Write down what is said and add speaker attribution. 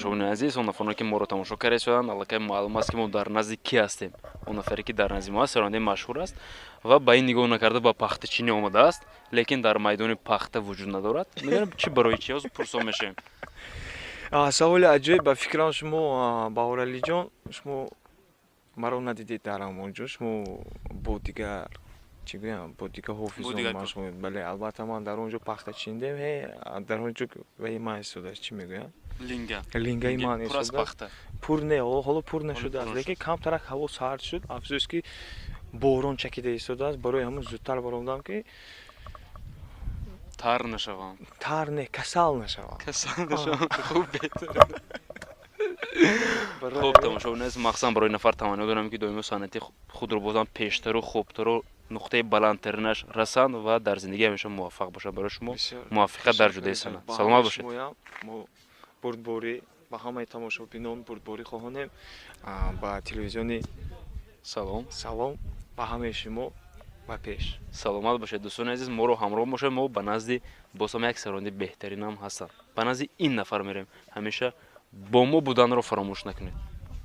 Speaker 1: тамошобини азиз, он нафароне ки моро тамошо карда шуданд, аллакай маълум аст ки мо дар назди ки ҳастем. Он нафаре ки дар назди мо аст равандаи машҳур аст ва ба ин нигоҳ накарда ба пахтачинӣ омадааст, лекин дар майдони пахта вуҷуд надорад. Медонам чӣ барои чӣ ҳозир пурсон мешавем.
Speaker 2: саволи аҷоиб. Ба фикрам шумо Баҳоралиҷон, шумо маро надидед дар ҳамонҷо. Шумо бо дигар чӣ гӯям, бо дигар ҳофизон машғул. Бале, албатта ман дар онҷо пахта чиндем. Дар онҷо ваи ман истодааст, чӣ мегӯям? Лингаи ман истодааст. Пур не, ҳоло пур нашудааст, лекин камтарак ҳаво сард шуд. Афсӯски борон чакида истодааст. Барои ҳамон зудтар баромадам ки
Speaker 1: тар нашавам.
Speaker 2: Тар не, касал нашавам.
Speaker 1: Хуб беҳтар. Хуб тамошобиназ, махсан барои нафар таманно дорам ки доимо санъати худро бозам пештару хубтару нуқтаи баландтаринаш расанд ва дар зиндагӣ ҳамеша муваффақ бошад. Барои шумо муваффиқат дар ҷудои санъат. Саломат бошед.
Speaker 2: Мо бурдборӣ ба ҳамаи тамошобинон бурдборӣ хоҳонем. Ба телевизиони салом ба ҳамаи шумо ба пеш.
Speaker 1: Саломат бошед дӯстони азиз, моро ҳамроҳ бошед. Мо ба назди бозам як саронди беҳтаринам ҳастанд. Ба назди ин нафар мерем. Ҳамеша бо мо буданро фаромӯш накунед.